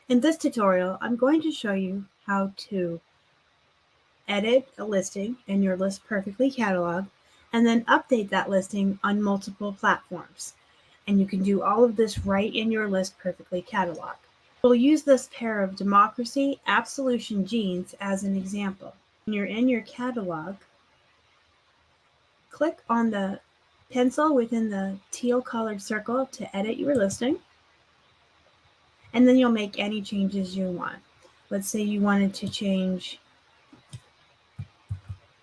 In this tutorial, I'm going to show you how to edit a listing in your List Perfectly catalog and then update that listing on multiple platforms. And you can do all of this right in your List Perfectly catalog. We'll use this pair of Democracy Absolution jeans as an example. When you're in your catalog, click on the pencil within the teal colored circle to edit your listing. And then you'll make any changes you want. Let's say you wanted to change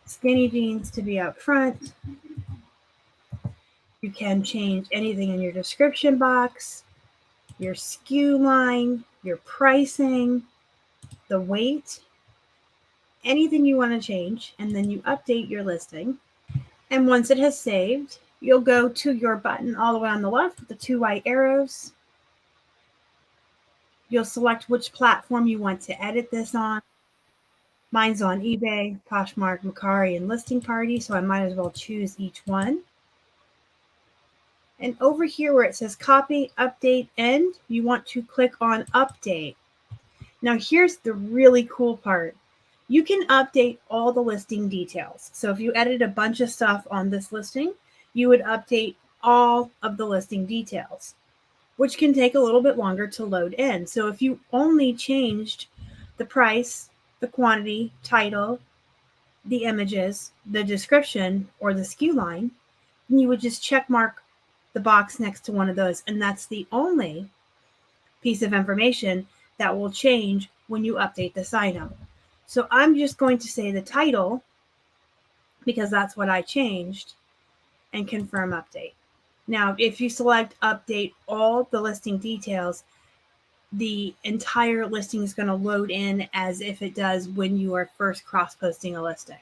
skinny jeans to be up front. You can change anything in your description box, your SKU line, your pricing, the weight, anything you want to change, and then you update your listing. And once it has saved, you'll go to your button all the way on the left with the two white arrows. You'll select which platform you want to edit this on. Mine's on eBay, Poshmark, Mercari, and Listing Party, so I might as well choose each one. And over here where it says Copy, Update, End, you want to click on Update. Now here's the really cool part. You can update all the listing details. So if you edit a bunch of stuff on this listing, you would update all of the listing details, which can take a little bit longer to load in. So if you only changed the price, the quantity, title, the images, the description, or the SKU line, then you would just check mark the box next to one of those. And that's the only piece of information that will change when you update this item. So I'm just going to say the title because that's what I changed and confirm update. Now, if you select update all the listing details, the entire listing is going to load in as if it does when you are first cross-posting a listing.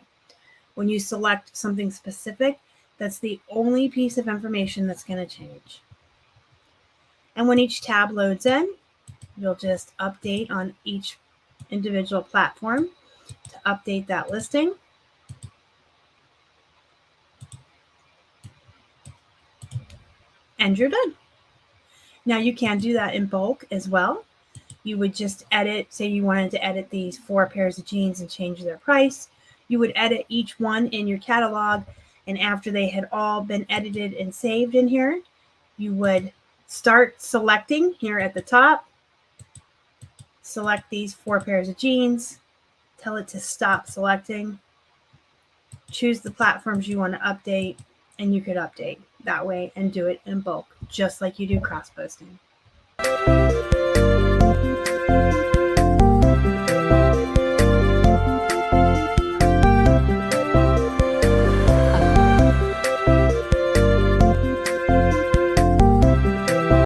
When you select something specific, that's the only piece of information that's going to change. And when each tab loads in, you'll just update on each individual platform to update that listing. And you're done. Now you can do that in bulk as well. You would just edit, say you wanted to edit these 4 pairs of jeans and change their price. You would edit each one in your catalog, and after they had all been edited and saved in here, you would start selecting here at the top. Select these 4 pairs of jeans, tell it to stop selecting, choose the platforms you want to update, and you could update that way and do it in bulk, just like you do cross-posting.